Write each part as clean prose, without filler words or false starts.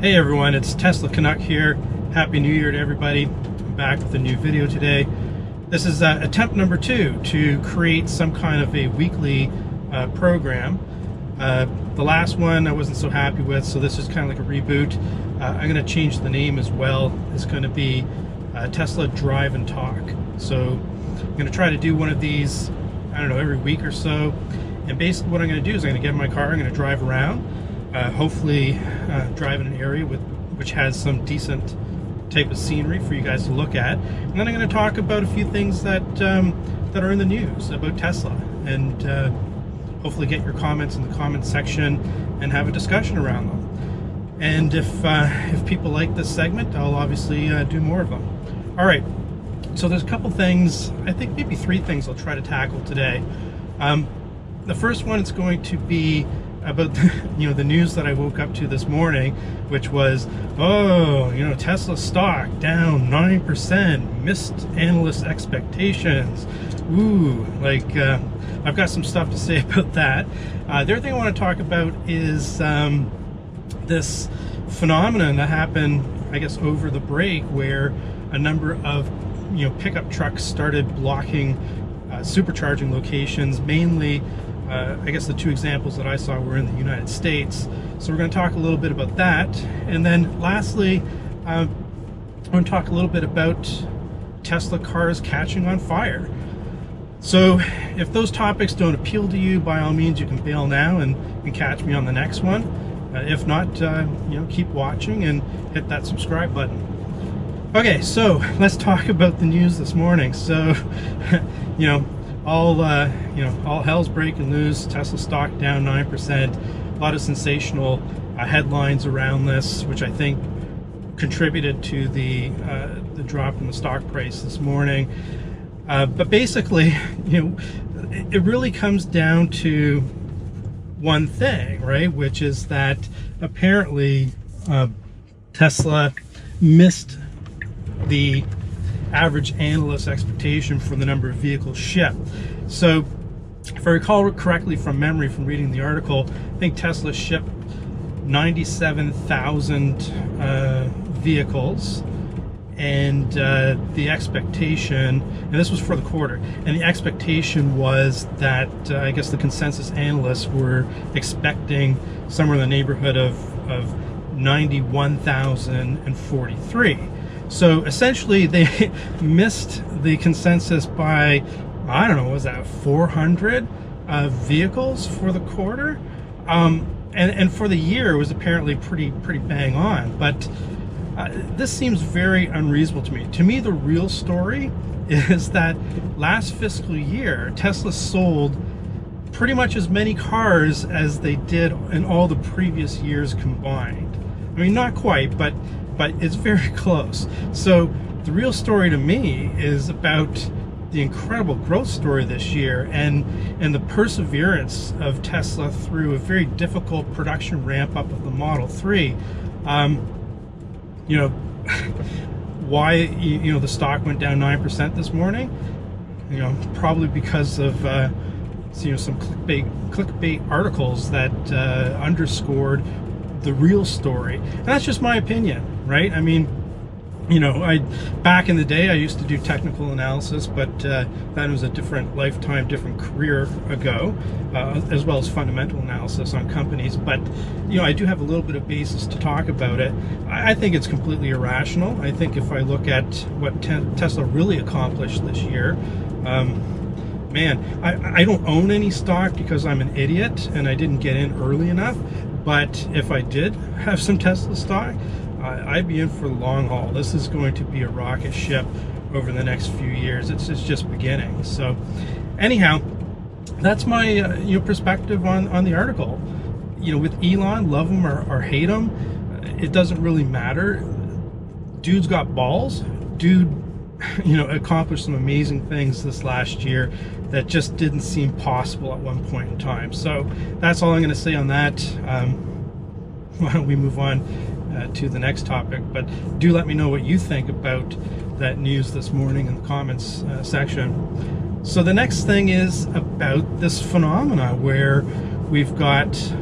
Hey everyone, it's Tesla Canuck here. Happy New Year to everybody. I'm back with a new video today. This is attempt number 2 to create some kind of a weekly program. The last one I wasn't so happy with, so this is kind of like a reboot. I'm going to change the name as well. It's going to be Tesla Drive and Talk. So I'm going to try to do one of these, I don't know, every week or so. And basically what I'm going to do is I'm going to get in my car, I'm going to drive around. Hopefully drive in an area which has some decent type of scenery for you guys to look at, and then I'm going to talk about a few things that that are in the news about Tesla, and hopefully get your comments in the comments section and have a discussion around them. And if people like this segment, I'll obviously do more of them. All right, so there's a couple things, I think maybe 3 things I'll try to tackle today. The first one is going to be about the news that I woke up to this morning, which was, Tesla stock down 9%, missed analyst expectations. Ooh, I've got some stuff to say about that. The other thing I want to talk about is this phenomenon that happened, I guess, over the break, where a number of pickup trucks started blocking supercharging locations, mainly I guess the 2 examples that I saw were in the United States. So we're going to talk a little bit about that. And then lastly, I'm going to talk a little bit about Tesla cars catching on fire. So if those topics don't appeal to you, by all means, you can bail now and catch me on the next one. If not, keep watching and hit that subscribe button. Okay, so let's talk about the news this morning. So, all hell's breaking loose. Tesla stock down 9%. A lot of sensational headlines around this, which I think contributed to the drop in the stock price this morning. But basically, it really comes down to one thing, right? Which is that apparently Tesla missed the average analyst expectation for the number of vehicles shipped. So if I recall correctly from memory from reading the article, I think Tesla shipped 97,000 vehicles, and the expectation, and this was for the quarter, and the expectation was that I guess the consensus analysts were expecting somewhere in the neighborhood of 91,043. So essentially they missed the consensus by, I don't know, was that 400 vehicles for the quarter? And for the year it was apparently pretty bang on. But this seems very unreasonable to me. To me, the real story is that last fiscal year Tesla sold pretty much as many cars as they did in all the previous years combined. I mean, not quite, but it's very close. So the real story to me is about the incredible growth story this year, and the perseverance of Tesla through a very difficult production ramp up of the Model 3. Why the stock went down 9% this morning? Probably because of some clickbait articles that underscored the real story. And that's just my opinion, right? I mean, back in the day I used to do technical analysis, but that was a different lifetime, different career ago, as well as fundamental analysis on companies. But I do have a little bit of basis to talk about it. I think it's completely irrational. I think if I look at what Tesla really accomplished this year, man, I don't own any stock because I'm an idiot and I didn't get in early enough. But if I did have some Tesla stock, I'd be in for the long haul. This is going to be a rocket ship over the next few years. It's just beginning. So anyhow, that's my perspective on the article. With Elon, love him or hate him, it doesn't really matter. Dude's got balls. Dude accomplished some amazing things this last year that just didn't seem possible at one point in time. So that's all I'm going to say on that. Why don't we move on to the next topic? But do let me know what you think about that news this morning in the comments section. So the next thing is about this phenomena where we've got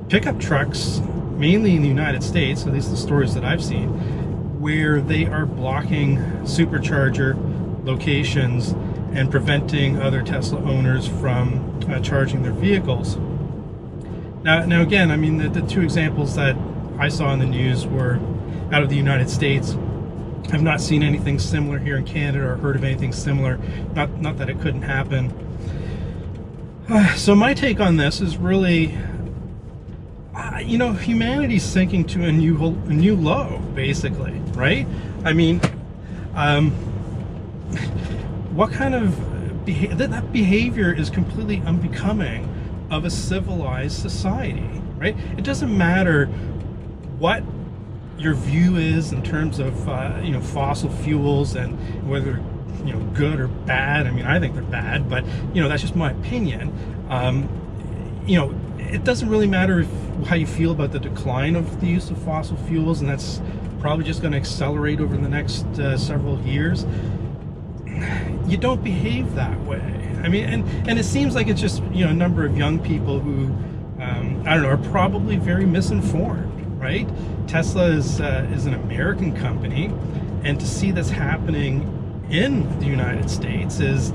pickup trucks mainly in the United States, at least the stories that I've seen, where they are blocking supercharger locations and preventing other Tesla owners from charging their vehicles. Now again, I mean, the two examples that I saw in the news were out of the United States. I've not seen anything similar here in Canada or heard of anything similar. Not that it couldn't happen. So my take on this is really, you know, humanity's sinking to a new low, basically, right? I mean, what kind of that behavior is completely unbecoming of a civilized society, right? It doesn't matter what your view is in terms of you know, fossil fuels and whether, you know, good or bad. I mean, I think they're bad, but you know, that's just my opinion. You know, it doesn't really matter how you feel about the decline of the use of fossil fuels, and that's probably just going to accelerate over the next several years. You don't behave that way. I mean, and it seems like it's just, you know, a number of young people who I don't know, are probably very misinformed, right? Tesla is an American company, and to see this happening in the United States is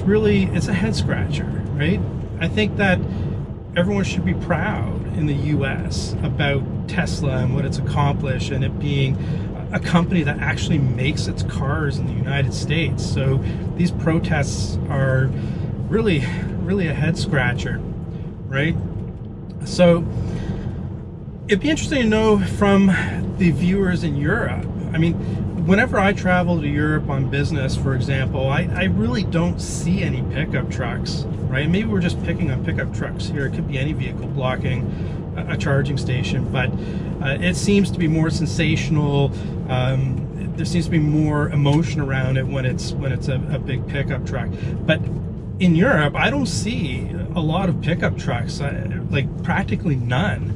really, it's a head scratcher, right? I think that everyone should be proud in the US about Tesla and what it's accomplished, and it being a company that actually makes its cars in the United States. So these protests are really a head scratcher, right? So it'd be interesting to know from the viewers in Europe. I mean, whenever I travel to Europe on business, for example, I really don't see any pickup trucks, right? Maybe we're just picking on pickup trucks here. It could be any vehicle blocking a charging station, but it seems to be more sensational. There seems to be more emotion around it when it's a big pickup truck. But in Europe, I don't see a lot of pickup trucks, like practically none,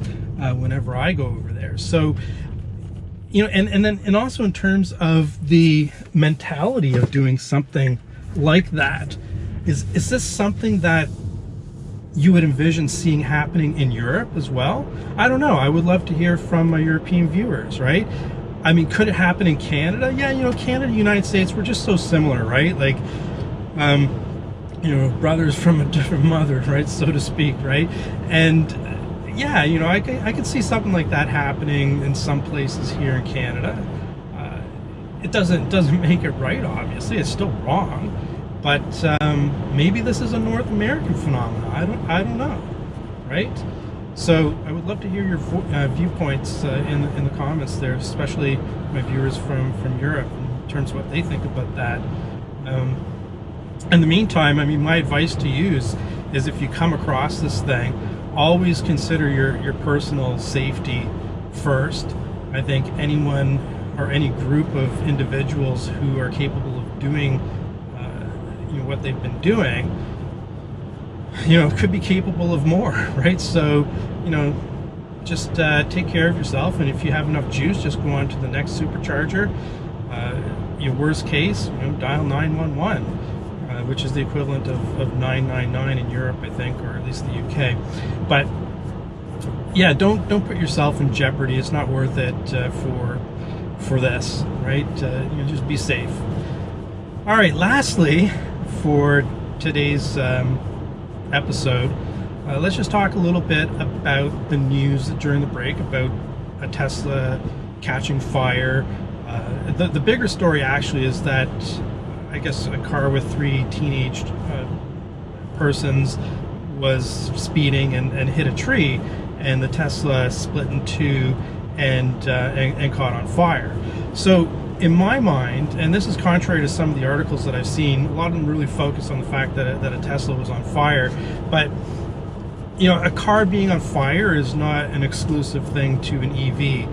whenever I go over there. So, you know, and also in terms of the mentality of doing something like that, is this something that you would envision seeing happening in Europe as well? I don't know. I would love to hear from my European viewers, right? I mean, could it happen in Canada? Yeah, you know, Canada, United States, we're just so similar, right? Like, you know, brothers from a different mother, right, so to speak, right? And yeah, you know, I could see something like that happening in some places here in Canada. It doesn't make it right, obviously. It's still wrong, but maybe this is a North American phenomenon. I don't know, right? So I would love to hear your viewpoints in the comments there, especially my viewers from Europe, in terms of what they think about that. In the meantime, I mean, my advice to you is if you come across this thing, always consider your personal safety first. I think anyone or any group of individuals who are capable of doing you know, what they've been doing, you know, could be capable of more, right? So, you know, just take care of yourself, and if you have enough juice, just go on to the next supercharger. Your worst case, you know, dial 911, which is the equivalent of 999 in Europe, I think, or at least the UK. But yeah, don't put yourself in jeopardy. It's not worth it for this, right? You know, just be safe. All right, lastly, for today's episode, let's just talk a little bit about the news during the break about a Tesla catching fire. The bigger story actually is that I guess a car with 3 teenage persons was speeding and hit a tree, and the Tesla split in two and caught on fire. So in my mind, and this is contrary to some of the articles that I've seen, a lot of them really focus on the fact that a Tesla was on fire, but you know, a car being on fire is not an exclusive thing to an EV.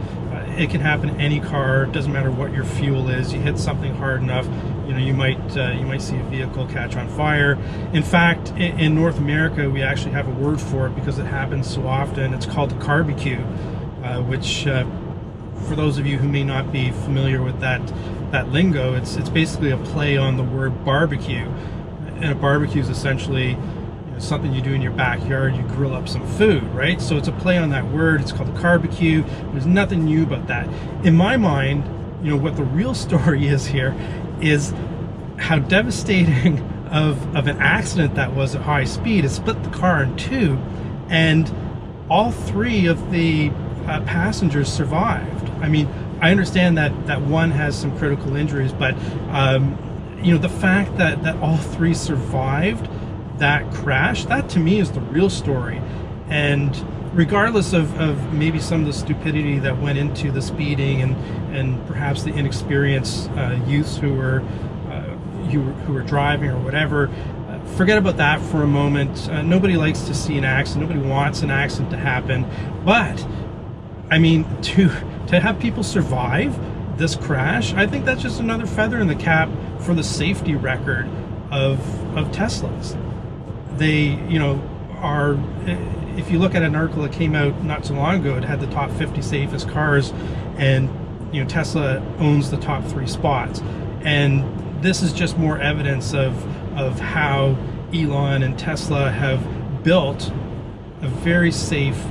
It can happen to any car. It doesn't matter what your fuel is. You hit something hard enough, you know, you might see a vehicle catch on fire. In fact, in North America, we actually have a word for it because it happens so often. It's called the barbecue, which for those of you who may not be familiar with that lingo, it's basically a play on the word barbecue. And a barbecue is essentially, you It's something you do in your backyard. You grill up some food, right? So it's a play on that word. It's called a barbecue. There's nothing new about that. In my mind, you know, what the real story is here is how devastating of an accident that was at high speed. It split the car in two, and all three of the passengers survived. I mean, I understand that one has some critical injuries, but you know, the fact that all three survived that crash, that to me is the real story. And regardless of maybe some of the stupidity that went into the speeding and perhaps the inexperienced youths who were driving or whatever, forget about that for a moment. Nobody likes to see an accident. Nobody wants an accident to happen. But I mean, to have people survive this crash, I think that's just another feather in the cap for the safety record of Teslas. They, you know, are, if you look at an article that came out not so long ago, it had the top 50 safest cars, and you know, Tesla owns the top 3 spots. And this is just more evidence of how Elon and Tesla have built a very safe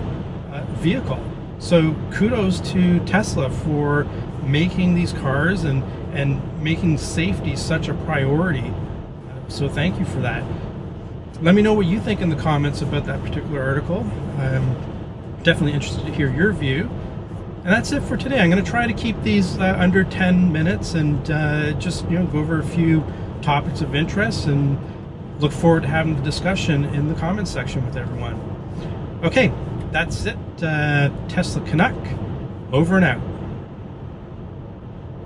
vehicle. So kudos to Tesla for making these cars and making safety such a priority. So thank you for that. Let me know what you think in the comments about that particular article. I'm definitely interested to hear your view. And that's it for today. I'm going to try to keep these under 10 minutes and just, you know, go over a few topics of interest, and look forward to having the discussion in the comments section with everyone. Okay, that's it. Tesla Canuck, over and out.